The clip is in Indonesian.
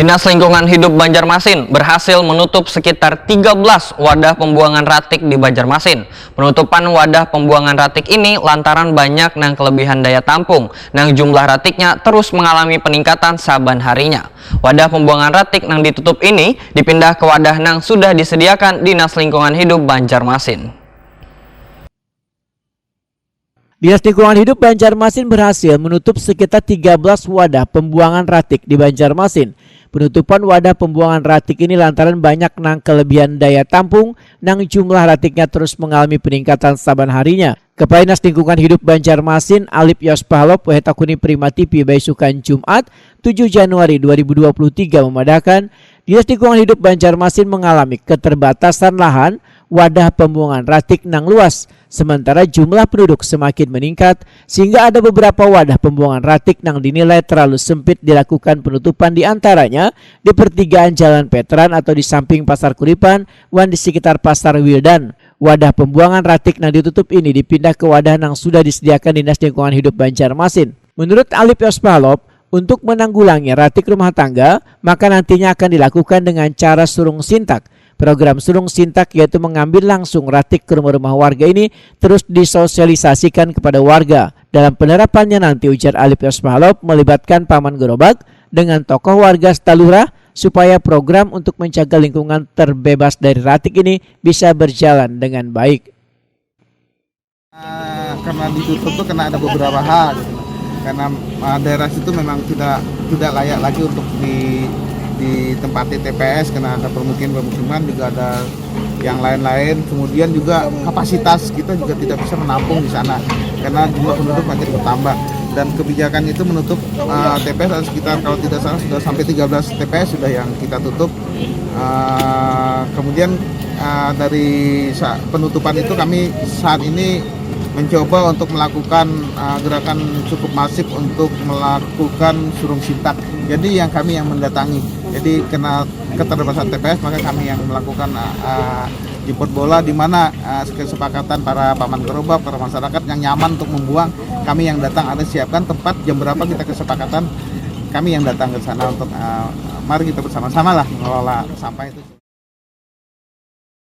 Dinas Lingkungan Hidup Banjarmasin berhasil menutup sekitar 13 wadah pembuangan ratik di Banjarmasin. Penutupan wadah pembuangan ratik ini lantaran banyak nang kelebihan daya tampung, nang jumlah ratiknya terus mengalami peningkatan saban harinya. Wadah pembuangan ratik nang ditutup ini dipindah ke wadah nang sudah disediakan Dinas Lingkungan Hidup Banjarmasin. Dinas Lingkungan Hidup Banjarmasin berhasil menutup sekitar 13 wadah pembuangan ratik di Banjarmasin. Penutupan wadah pembuangan ratik ini lantaran banyak nang kelebihan daya tampung, nang jumlah ratiknya terus mengalami peningkatan saban harinya. Kepala Dinas Lingkungan Hidup Banjarmasin, Alip Yospahlop, Wehetakuni Primatipi Baisukan Jumat 7 Januari 2023 memadakan Dinas Lingkungan Hidup Banjarmasin mengalami keterbatasan lahan wadah pembuangan ratik nang luas, sementara jumlah penduduk semakin meningkat sehingga ada beberapa wadah pembuangan ratik nang dinilai terlalu sempit dilakukan penutupan diantaranya di pertigaan Jalan Veteran atau di samping Pasar Kuripan dan di sekitar Pasar Wildan. Wadah pembuangan ratik nang ditutup ini dipindah ke wadah nang sudah disediakan Dinas Lingkungan Hidup Banjarmasin. Menurut Alip Yospahlop, untuk menanggulangi ratik rumah tangga, maka nantinya akan dilakukan dengan cara surung sintak. Program surung sintak yaitu mengambil langsung ratik ke rumah-rumah warga ini terus disosialisasikan kepada warga. Dalam penerapannya nanti, ujar Alip Yospahlop, melibatkan paman gerobak dengan tokoh warga setalura supaya program untuk menjaga lingkungan terbebas dari ratik ini bisa berjalan dengan baik. Karena ditutup tuh karena ada beberapa hal, karena daerah situ memang tidak layak lagi untuk ditempati TPS karena ada permukiman juga ada yang lain-lain. Kemudian juga kapasitas kita juga tidak bisa menampung di sana karena jumlah penduduk makin bertambah, dan kebijakan itu menutup TPS ada sekitar, kalau tidak salah sudah sampai 13 TPS sudah yang kita tutup. Kemudian dari penutupan itu kami saat ini mencoba untuk melakukan gerakan cukup masif untuk melakukan surung sintak. Jadi kami yang mendatangi. Jadi karena keterbatasan TPS maka kami yang melakukan jemput bola, di mana kesepakatan para paman gerobak, para masyarakat yang nyaman untuk membuang, kami yang datang, ada siapkan tempat jam berapa kita kesepakatan, kami yang datang ke sana untuk mari kita bersama-sama lah mengelola sampah itu.